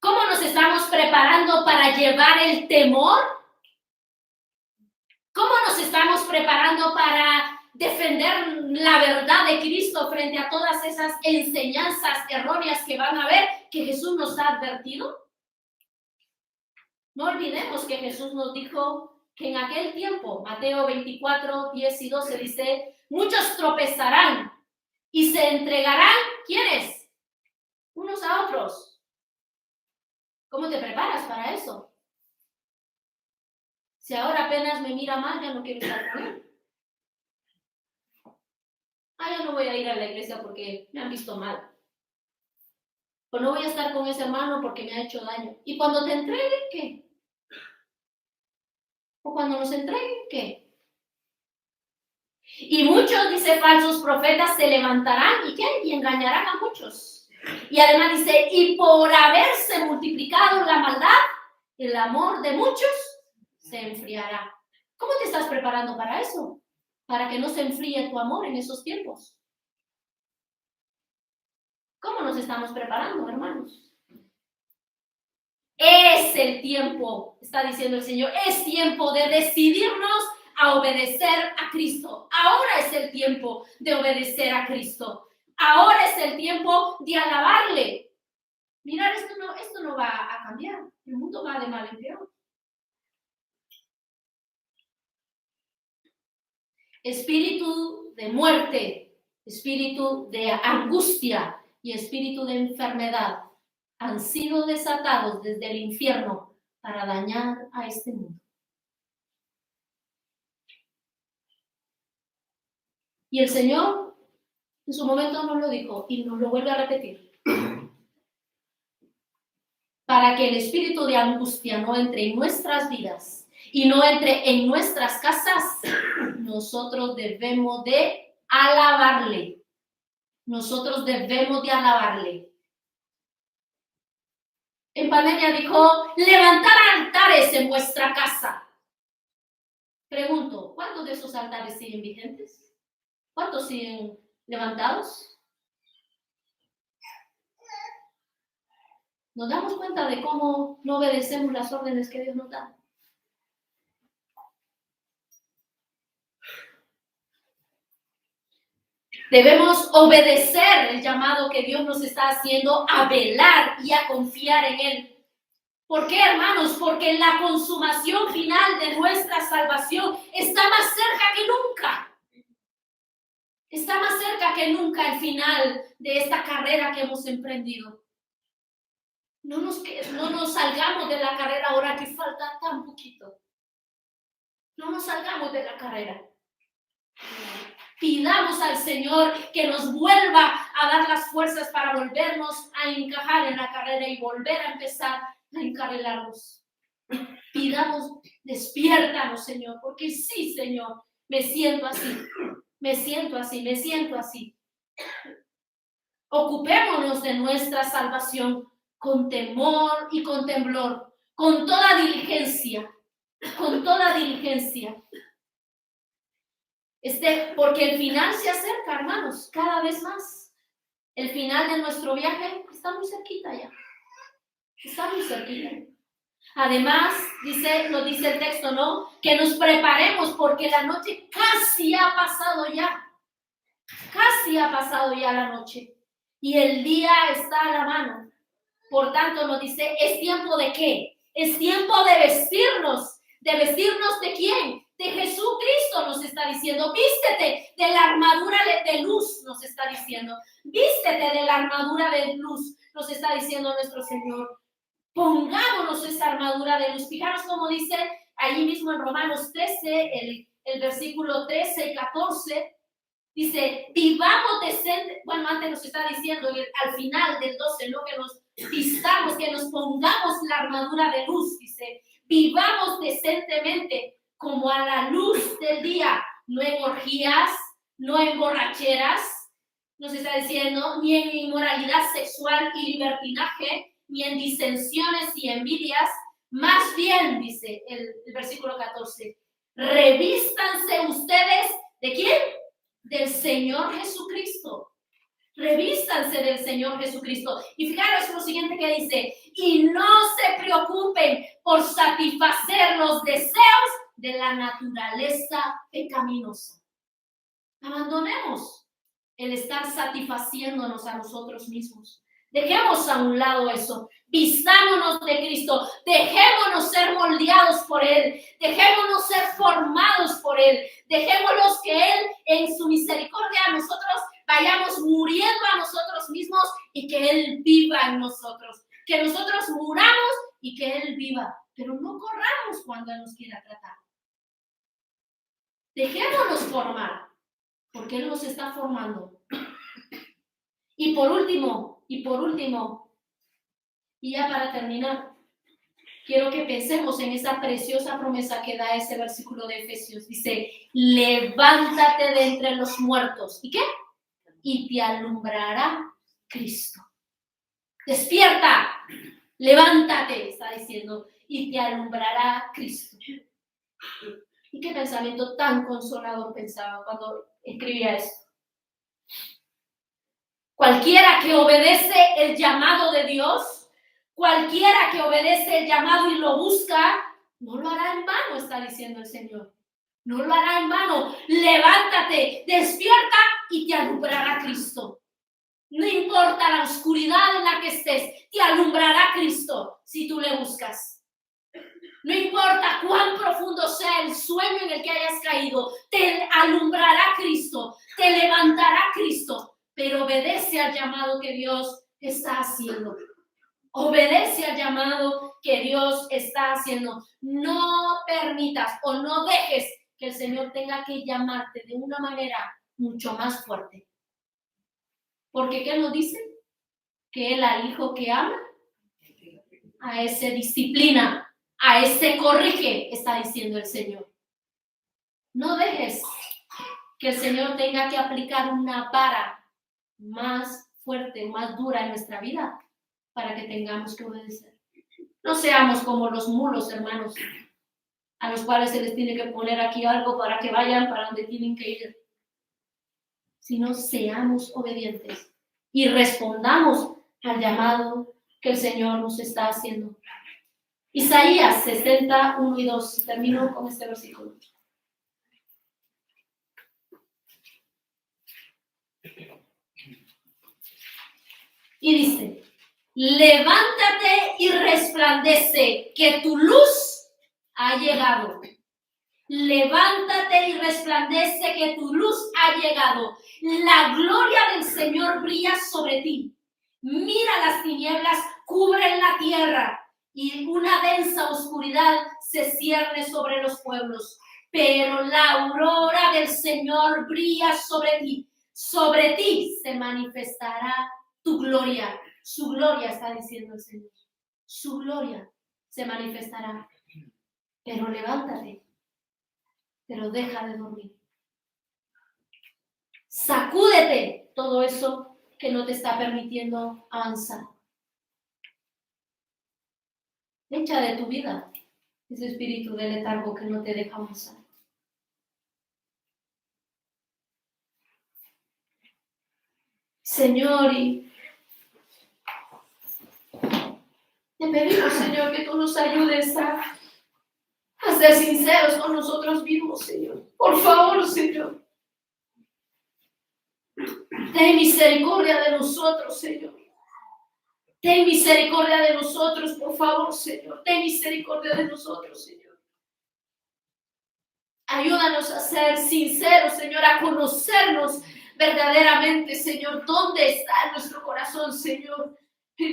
¿Cómo nos estamos preparando para llevar el temor? ¿Cómo nos estamos preparando para defender la verdad de Cristo frente a todas esas enseñanzas erróneas que van a haber, que Jesús nos ha advertido? No olvidemos que Jesús nos dijo que en aquel tiempo, Mateo 24, 10 y 12 dice, muchos tropezarán y se entregarán, ¿quiénes? Unos a otros. ¿Cómo te preparas para eso? Si ahora apenas me mira mal, ya no quiero estar con él. Ya no voy a ir a la iglesia porque me han visto mal. O no voy a estar con ese hermano porque me ha hecho daño. ¿Y cuando te entreguen, qué? ¿O cuando nos entreguen, qué? Y muchos, dice, falsos profetas se levantarán, ¿y qué? Y engañarán a muchos. Y además dice, y por haberse multiplicado la maldad, el amor de muchos se enfriará. ¿Cómo te estás preparando para eso? Para que no se enfríe tu amor en esos tiempos. ¿Cómo nos estamos preparando, hermanos? Es el tiempo, está diciendo el Señor, es tiempo de decidirnos a obedecer a Cristo. Ahora es el tiempo de obedecer a Cristo. Ahora es el tiempo de alabarle. Mirad, esto no va a cambiar. El mundo va de mal en peor. Espíritu de muerte, espíritu de angustia y espíritu de enfermedad han sido desatados desde el infierno para dañar a este mundo. Y el Señor en su momento nos lo dijo y nos lo vuelve a repetir. Para que el espíritu de angustia no entre en nuestras vidas y no entre en nuestras casas, nosotros debemos de alabarle. Nosotros debemos de alabarle. En pandemia dijo, levantar altares en vuestra casa. Pregunto, ¿cuántos de esos altares siguen vigentes? ¿Cuántos siguen levantados? ¿Nos damos cuenta de cómo no obedecemos las órdenes que Dios nos da? Debemos obedecer el llamado que Dios nos está haciendo a velar y a confiar en Él. ¿Por qué, hermanos? Porque la consumación final de nuestra salvación está más cerca que nunca. Está más cerca que nunca el final de esta carrera que hemos emprendido. No nos salgamos de la carrera ahora que falta tan poquito. No nos salgamos de la carrera. Pidamos al Señor que nos vuelva a dar las fuerzas para volvernos a encajar en la carrera y volver a empezar a encarrilarnos. Pidamos, despiértanos, Señor, porque sí, Señor, me siento así. Ocupémonos de nuestra salvación con temor y con temblor, con toda diligencia. Porque el final se acerca, hermanos, cada vez más. El final de nuestro viaje está muy cerquita ya. Además, nos dice el texto, ¿no? Que nos preparemos porque la noche casi ha pasado ya. Casi ha pasado ya la noche. Y el día está a la mano. Por tanto, nos dice, ¿es tiempo de qué? Es tiempo de vestirnos. ¿De vestirnos de quién? De Jesucristo, nos está diciendo. Vístete de la armadura de luz, nos está diciendo. Vístete de la armadura de luz, nos está diciendo nuestro Señor. Pongámonos esa armadura de luz. Fijaros cómo dice allí mismo en Romanos 13, el versículo 13 y 14. Dice, vivamos decente. Bueno, antes nos está diciendo al final del 12, ¿no? Que nos vistamos, que nos pongamos la armadura de luz. Dice, vivamos decentemente como a la luz del día, no en orgías, no en borracheras, nos está diciendo, ni en inmoralidad sexual y libertinaje, ni en disensiones y envidias. Más bien, dice el versículo 14, revístanse ustedes, ¿de quién? Del Señor Jesucristo. Revístanse del Señor Jesucristo. Y fijaros lo siguiente que dice, y no se preocupen por satisfacer los deseos de la naturaleza pecaminosa. Abandonemos el estar satisfaciéndonos a nosotros mismos. Dejemos a un lado eso. Vistámonos de Cristo. Dejémonos ser moldeados por Él. Dejémonos ser formados por Él. Dejémonos que Él, en su misericordia, a nosotros vayamos muriendo a nosotros mismos y que Él viva en nosotros. Que nosotros muramos y que Él viva. Pero no corramos cuando Él nos quiera tratar. Dejémonos formar, porque Él nos está formando. Y por último, y ya para terminar, quiero que pensemos en esa preciosa promesa que da ese versículo de Efesios. Dice, levántate de entre los muertos. ¿Y qué? Y te alumbrará Cristo. Despierta, levántate, está diciendo, y te alumbrará Cristo. Y qué pensamiento tan consolador pensaba cuando escribía esto. Cualquiera que obedece el llamado de Dios, cualquiera que obedece el llamado y lo busca, no lo hará en vano, está diciendo el Señor. No lo hará en vano. Levántate, despierta y te alumbrará Cristo. No importa la oscuridad en la que estés, te alumbrará Cristo si tú le buscas. No importa cuán profundo sea el sueño en el que hayas caído, te alumbrará Cristo, te levantará Cristo. Pero obedece al llamado que Dios está haciendo. Obedece al llamado que Dios está haciendo. No permitas o no dejes que el Señor tenga que llamarte de una manera mucho más fuerte. Porque ¿qué nos dice? Que Él al hijo que ama, a ese disciplina, a ese corrige, está diciendo el Señor. No dejes que el Señor tenga que aplicar una vara más fuerte, más dura en nuestra vida para que tengamos que obedecer. No seamos como los mulos, hermanos, a los cuales se les tiene que poner aquí algo para que vayan para donde tienen que ir. Sino seamos obedientes y respondamos al llamado que el Señor nos está haciendo. Isaías 60, 1 y 2. Termino con este versículo. Y dice, levántate y resplandece, que tu luz ha llegado. Levántate y resplandece, que tu luz ha llegado. La gloria del Señor brilla sobre ti. Mira, las tinieblas cubren la tierra y una densa oscuridad se cierne sobre los pueblos. Pero la aurora del Señor brilla sobre ti. Sobre ti se manifestará tu gloria. Su gloria, está diciendo el Señor. Su gloria se manifestará. Pero levántate, pero deja de dormir. Sacúdete todo eso que no te está permitiendo avanzar. Echa de tu vida ese espíritu de letargo que no te deja avanzar. Señor, y te pedimos, Señor, que tú nos ayudes a ser sinceros con nosotros mismos, Señor. Por favor, Señor. Ten misericordia de nosotros, Señor. Ten misericordia de nosotros, por favor, Señor. Ten misericordia de nosotros, Señor. Ayúdanos a ser sinceros, Señor, a conocernos verdaderamente, Señor. ¿Dónde está nuestro corazón, Señor?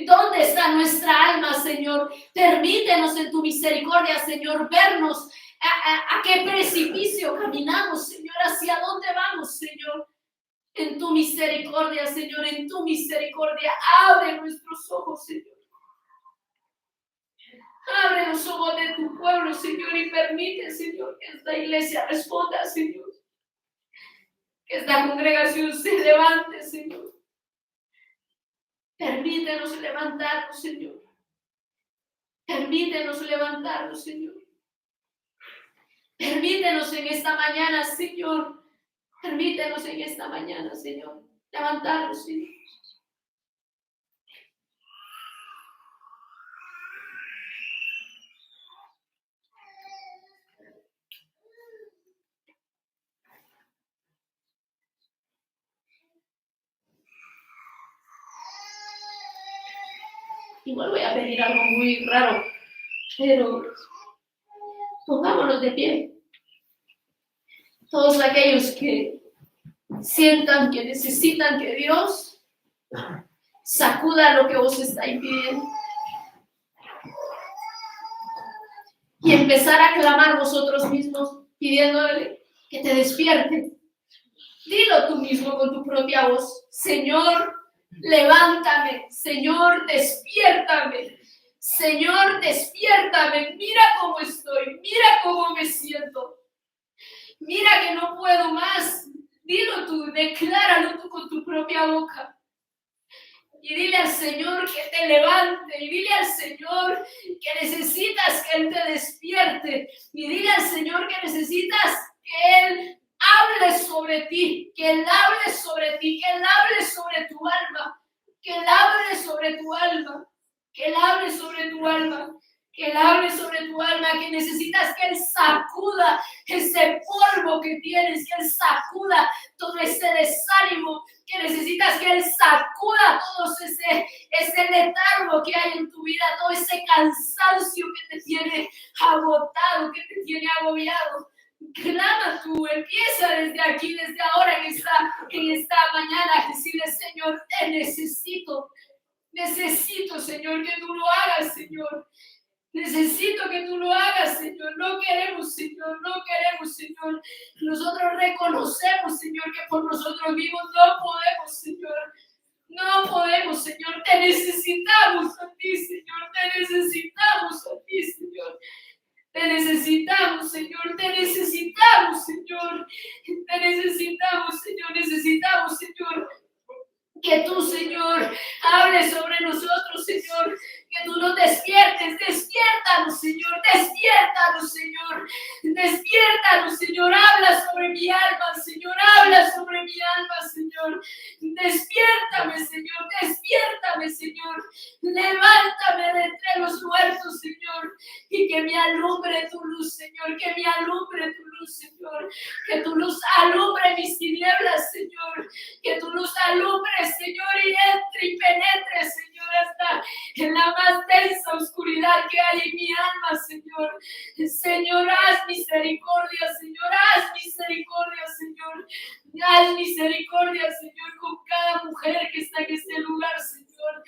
¿Dónde está nuestra alma, Señor? Permítenos en tu misericordia, Señor, vernos a qué precipicio caminamos, Señor, hacia dónde vamos, Señor. En tu misericordia, Señor, en tu misericordia, abre nuestros ojos, Señor. Abre los ojos de tu pueblo, Señor, y permite, Señor, que esta iglesia responda, Señor. Que esta congregación se levante, Señor. Permítenos levantarnos, Señor. Permítenos levantarnos, Señor. Permítenos en esta mañana, Señor. Permítenos en esta mañana, Señor. Levantarnos, Señor. Igual voy a pedir algo muy raro, pero pongámonos de pie. Todos aquellos que sientan que necesitan que Dios sacuda lo que vos está impidiendo. Y empezar a clamar vosotros mismos, pidiéndole que te despierte. Dilo tú mismo con tu propia voz. Señor, levántame. Señor, despiértame. Señor, despiértame. Mira cómo estoy. Mira cómo me siento. Mira que no puedo más. Dilo tú, decláralo tú con tu propia boca. Y dile al Señor que te levante. Y dile al Señor que necesitas que Él te despierte. Y dile al Señor que necesitas que Él hable sobre ti. Que Él hable sobre ti. Que Él hable sobre tu alma. Que Él hable sobre tu alma. Que Él hable sobre tu alma. Que Él hable sobre tu alma, que necesitas que Él sacuda ese polvo que tienes, que Él sacuda todo ese desánimo, que necesitas que Él sacuda todo ese letargo que hay en tu vida, todo ese cansancio que te tiene agotado, que te tiene agobiado. Clama tú, empieza desde aquí, desde ahora, en esta mañana, a decirle, Señor, te necesito, Señor, que tú lo hagas, Señor. Necesito que tú lo hagas, Señor. No queremos, Señor. No queremos, Señor. Nosotros reconocemos, Señor, que por nosotros mismos no podemos, Señor. No podemos, Señor. Te necesitamos a ti, Señor. Te necesitamos a ti, Señor. Te necesitamos, Señor. Te necesitamos, Señor. Te necesitamos, Señor. Necesitamos, Señor. Que tú, Señor, hables sobre nosotros, Señor. Que tú nos despiertes. Despiértanos, Señor. Despiértanos, Señor. Despiértanos, Señor. Habla sobre mi alma, Señor. Habla sobre mi alma, Señor. Despiértame, Señor. Despiértame, Señor. Levántame de entre los muertos, Señor. Y que me alumbre tu luz, Señor. Que me alumbre tu luz, Señor. Que tu luz alumbre mis tinieblas, Señor. Que tu luz alumbre, Señor, y entre y penetre, Señor, hasta en la más densa oscuridad que hay en mi alma, Señor. Señor, haz misericordia, Señor, haz misericordia, Señor. Haz misericordia, Señor, con cada mujer que está en este lugar, Señor.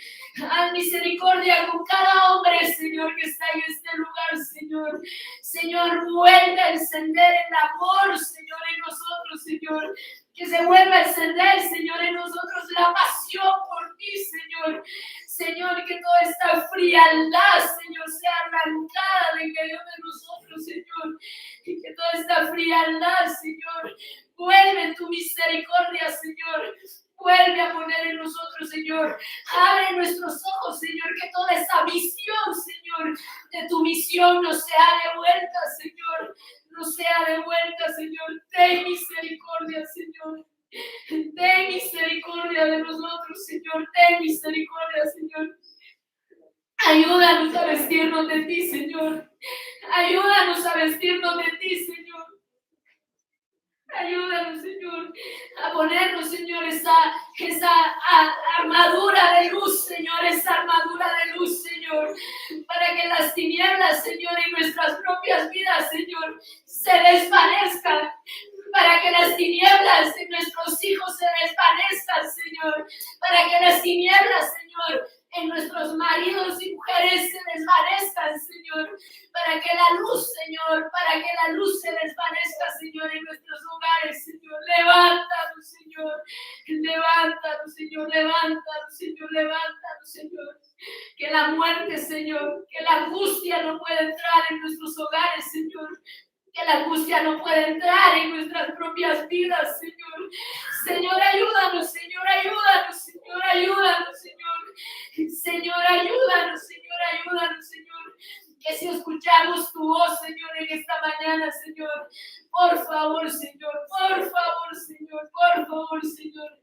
Haz misericordia con cada hombre, Señor, que está en este lugar, Señor. Señor, vuelve a encender el amor, Señor, en nosotros, Señor. Que se vuelva a encender, Señor, en nosotros la pasión por ti, Señor. Señor, que toda esta frialdad, Señor, sea arrancada de en medio de nosotros, Señor. frialdad, Señor. Vuelve tu misericordia, Señor. Vuelve a poner en nosotros, Señor. Abre nuestros ojos, Señor, que toda esa visión, Señor, de tu misión no sea devuelta, Señor. No sea devuelta, Señor. Ten misericordia, Señor. Ten misericordia de nosotros, Señor. Ten misericordia, Señor. Ayúdanos a vestirnos de ti, Señor. Ayúdanos a vestirnos de ti, Señor. Ayúdanos, Señor, a ponernos, Señor, esa armadura de luz, Señor, esa armadura de luz, Señor, para que las tinieblas, Señor, en nuestras propias vidas, Señor, se desvanezcan, para que las tinieblas en nuestros hijos se desvanezcan, Señor, para que las tinieblas, Señor, en nuestros maridos y mujeres se desvanezcan, Señor, para que la luz, Señor, para que la luz se desvanezca, Señor, en nuestros hogares, Señor. Levántanos, Señor, levántanos, Señor, levántanos, Señor, levántanos, Señor. Que la muerte, Señor, que la angustia no pueda entrar en nuestros hogares, Señor. Que la angustia no puede entrar en nuestras propias vidas, Señor. Señor, ayúdanos, Señor, ayúdanos, Señor, ayúdanos, Señor. Señor, ayúdanos, Señor, ayúdanos, Señor. Que si escuchamos tu voz, Señor, en esta mañana, Señor, por favor, Señor, por favor, Señor, por favor, Señor.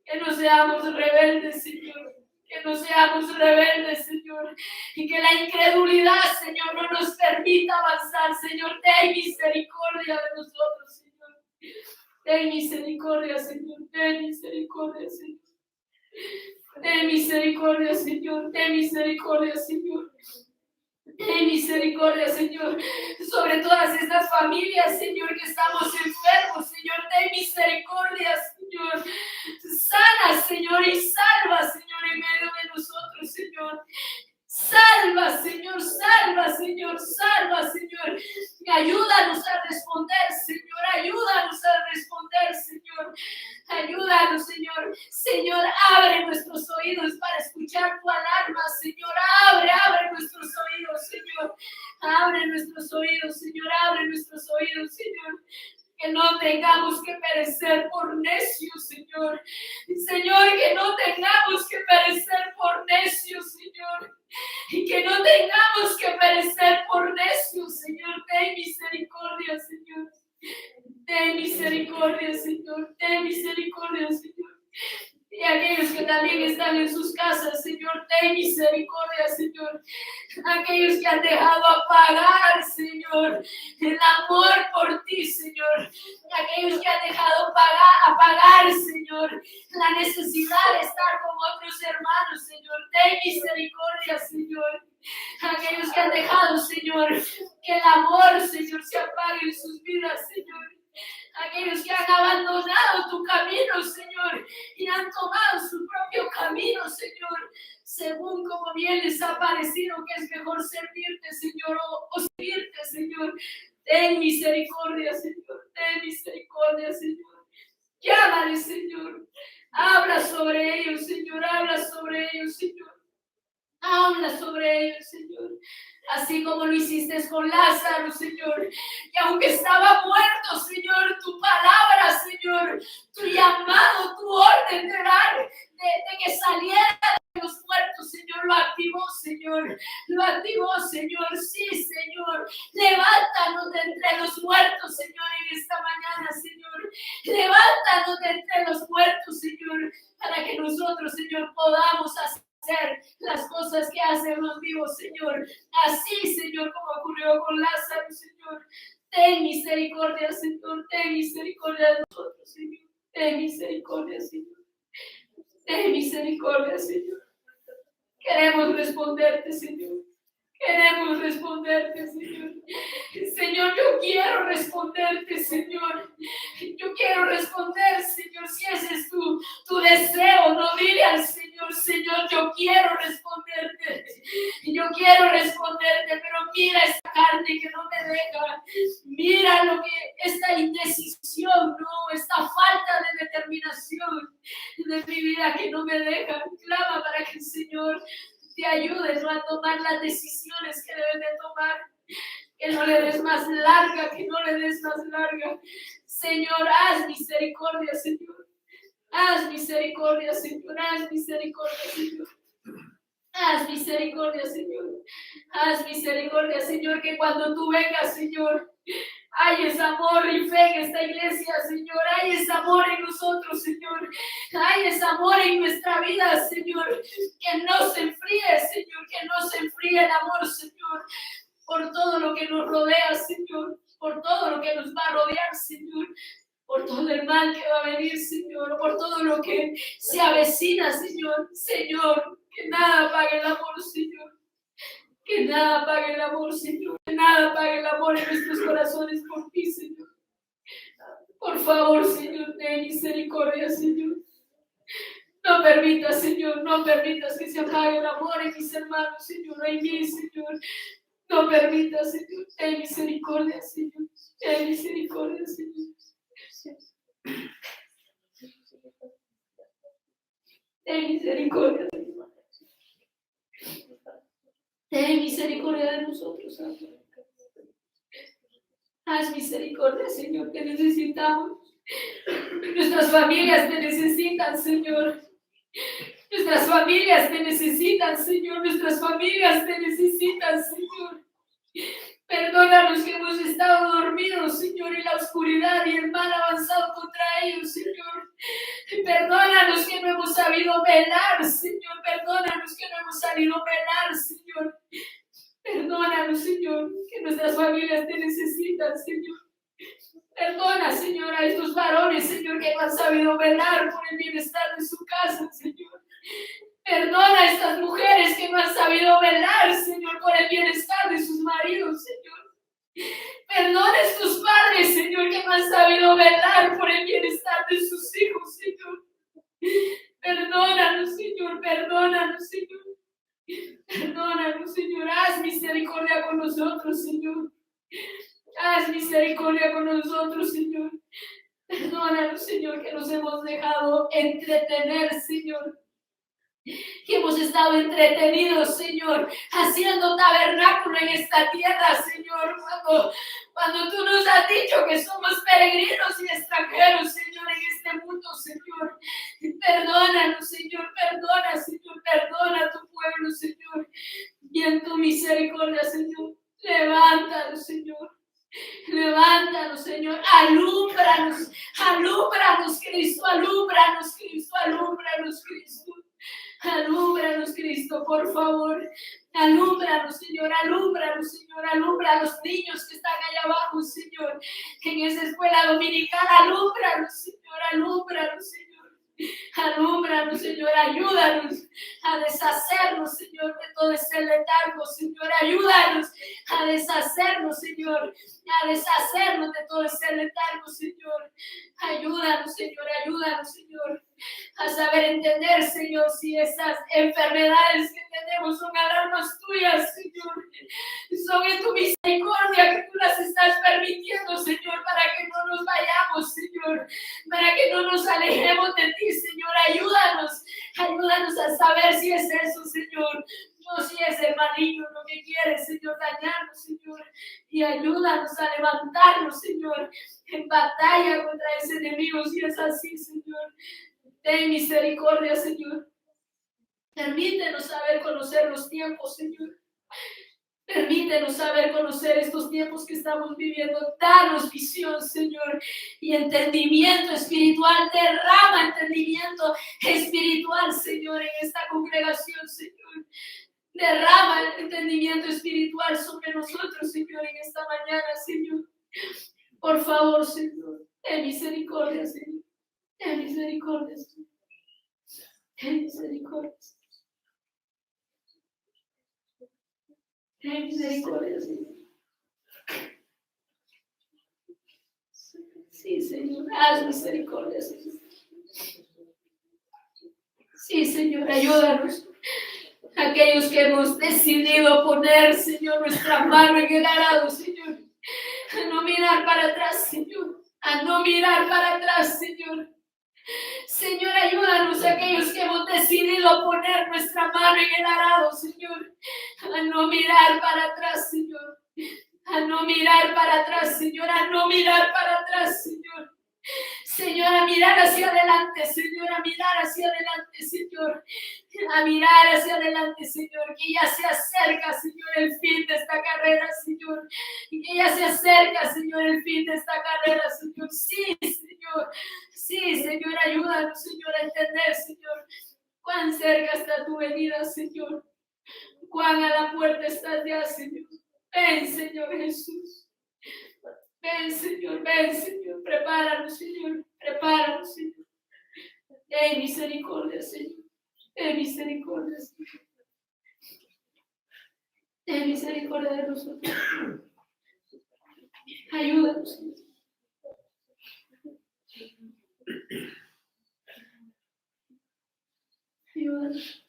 Que no seamos rebeldes, Señor. Que no seamos rebeldes, Señor, y que la incredulidad, Señor, no nos permita avanzar, Señor. Ten misericordia de nosotros, Señor. Ten misericordia, Señor. Ten misericordia, Señor. Ten misericordia, Señor. Ten misericordia, Señor. Ten misericordia, Señor, sobre todas estas familias, Señor, que estamos enfermos, Señor. Ten misericordia, Señor. Sana, Señor, y salva, Señor, en medio de nosotros, Señor. Salva, Señor, salva, Señor, salva, Señor. Y ayúdanos a responder, Señor. Ayúdanos a responder, Señor. Ayúdanos, Señor. Señor, abre nuestros oídos para escuchar tu alarma, Señor. Abre nuestros oídos, Señor. Abre nuestros oídos, Señor. Abre nuestros oídos, Señor. Que no tengamos que perecer por necios, Señor. Señor, que no tengamos que perecer por necios, Señor. Y que no tengamos que perecer por necios, Señor. Ten misericordia, Señor. Ten misericordia, Señor. Ten misericordia, Señor. Y aquellos que también están en sus casas, Señor, ten misericordia, Señor. Aquellos que han dejado apagar, Señor, el amor por ti, Señor. Aquellos que han dejado apagar, Señor, la necesidad de estar con otros hermanos, Señor. Ten misericordia, Señor. Aquellos que han dejado, Señor, que el amor, Señor, se apague en sus vidas, Señor. Aquellos que han abandonado tu camino, Señor, y han tomado su propio camino, Señor, según como bien les ha parecido que es mejor servirte, Señor, o servirte, Señor. Ten misericordia, Señor, ten misericordia, Señor. Llámales, Señor. Habla sobre ellos, Señor, habla sobre ellos, Señor. Habla sobre ellos, Señor. Así como lo hiciste con Lázaro, Señor. Y aunque estaba muerto, Señor, tu palabra, Señor, tu llamado, tu orden de dar, de que saliera de los muertos, Señor, lo activó, Señor. Lo activó, Señor. Sí, Señor. Levántanos de entre los muertos, Señor, en esta mañana, Señor. Levántanos de entre los muertos, Señor, para que nosotros, Señor, podamos hacer las cosas que hacen los vivos, Señor. Así, Señor, como ocurrió con Lázaro, Señor. Ten misericordia, Señor. Ten misericordia de nosotros, Señor. Ten misericordia, Señor. Ten misericordia, Señor. Queremos responderte, Señor. Queremos responderte, Señor. Señor, yo quiero responderte, Señor. Yo quiero responder, Señor, si ese es tu deseo. No dile al Señor, Señor, yo quiero responderte. Yo quiero responderte, pero mira esta carne que no me deja. Mira lo que esta indecisión, no, esta falta de determinación de mi vida que no me deja. Clama para que el Señor te ayude, ¿no?, a tomar las decisiones que deben de tomar. que no le des más larga, que no le des más larga. Señor, haz misericordia, Señor. Haz misericordia, Señor. Haz misericordia, Señor. Haz misericordia, Señor. Haz misericordia, Señor, que cuando tú vengas, Señor, hay ese amor y fe en esta iglesia, Señor. Hay ese amor en nosotros, Señor. Hay ese amor en nuestra vida, Señor. Que no se enfríe, Señor. Que no se enfríe el amor, Señor. Por todo lo que nos rodea, Señor. Por todo lo que nos va a rodear, Señor. Por todo el mal que va a venir, Señor. Por todo lo que se avecina, Señor. Señor, que nada apague el amor, Señor. Que nada apague el amor, Señor. Que nada apague el amor en nuestros corazones por ti, Señor. Por favor, Señor, ten misericordia, Señor. No permitas, Señor, no permitas que se apague el amor en mis hermanos, Señor, en mí, Señor. No permitas, Señor. Ten misericordia, Señor. Ten misericordia, Señor. Ten misericordia, Señor. Ten misericordia de nosotros, Señor. Haz misericordia, Señor, que necesitamos. Nuestras familias te necesitan, Señor. Nuestras familias te necesitan, Señor. Nuestras familias te necesitan, Señor. Perdónanos que hemos estado dormidos, Señor, en la oscuridad y el mal ha avanzado contra ellos, Señor. Perdónanos que no hemos sabido velar, Señor. Perdónanos que no hemos sabido velar, Señor. Perdónanos, Señor, que nuestras familias te necesitan, Señor. Perdona, Señor, a estos varones, Señor, que no han sabido velar por el bienestar de su casa, Señor. Perdona a estas mujeres que no han sabido velar, Señor, por el bienestar de sus maridos, Señor. Perdona a estos padres, Señor, que no han sabido velar por el bienestar de sus hijos, Señor. Perdónanos, Señor, perdónanos, Señor. Perdónanos, Señor. Haz misericordia con nosotros, Señor. Haz misericordia con nosotros, Señor. Perdónanos, Señor, que nos hemos dejado entretener, Señor. Que hemos estado entretenidos, Señor, haciendo tabernáculo en esta tierra, Señor, cuando tú nos has dicho que somos peregrinos y extranjeros, Señor, en este mundo, Señor. Perdónanos, Señor, perdona a tu pueblo, Señor, y en tu misericordia, Señor, levántanos, Señor. Levántanos, Señor, alúmbranos, Cristo, alúmbranos, Cristo, alúmbranos, Cristo. Alúmbranos, Cristo, por favor. Alúmbranos, Señor, alúmbranos, Señor, alumbra a los niños que están allá abajo, Señor, en esa escuela dominical, alúmbranos, Señor, alúmbranos, Señor. Alúmbranos, Señor, ayúdanos a deshacernos, Señor, de todo ese letargo, Señor, ayúdanos a deshacernos, Señor, de todo ese letargo, Señor. Ayúdanos, Señor, a saber entender, Señor, si esas enfermedades que tenemos son alarmas tuyas, Señor, son en tu misericordia que tú las estás permitiendo, Señor, para que no nos vayamos, Señor, para que no nos alejemos de ti, Señor. Ayúdanos a saber si es eso, Señor, o si es el maligno lo que quiere, Señor, dañarnos, Señor, y ayúdanos a levantarnos, Señor, en batalla contra ese enemigo, si es así, Señor. Ten misericordia, Señor. Permítenos saber conocer los tiempos, Señor. Permítenos saber conocer estos tiempos que estamos viviendo. Danos visión, Señor, y entendimiento espiritual. Derrama entendimiento espiritual, Señor, en esta congregación, Señor. Derrama el entendimiento espiritual sobre nosotros, Señor, en esta mañana, Señor. Por favor, Señor, ten misericordia, Señor. Ten misericordia, Señor. Ten misericordia, Señor. Ten misericordia, Señor. Sí, Señor, haz misericordia, Señor. Sí, Señor, ayúdanos. Aquellos que hemos decidido poner, Señor, nuestra mano en el arado, Señor. A no mirar para atrás, Señor. A no mirar para atrás, Señor. Señor, ayúdanos a aquellos que hemos decidido poner nuestra mano en el arado, Señor. A no mirar para atrás, Señor. A no mirar para atrás, Señor, a no mirar para atrás, Señor. Señor, a mirar hacia adelante, Señor, a mirar hacia adelante, Señor. A mirar hacia adelante, Señor, que ya se acerca, Señor, el fin de esta carrera, Señor. Y que ya se acerca, Señor, el fin de esta carrera, Señor. Sí, Señor. Sí, Señor, ayúdanos, Señor, a entender, Señor, cuán cerca está tu venida, Señor. Cuán a la puerta estás ya, Señor. Ven, Señor Jesús. Ven, Señor, prepáranos, Señor, prepáranos, Señor. Ten misericordia, Señor. Ten misericordia, Señor. Ten misericordia de nosotros. Ayúdanos, Señor. Ayúdanos.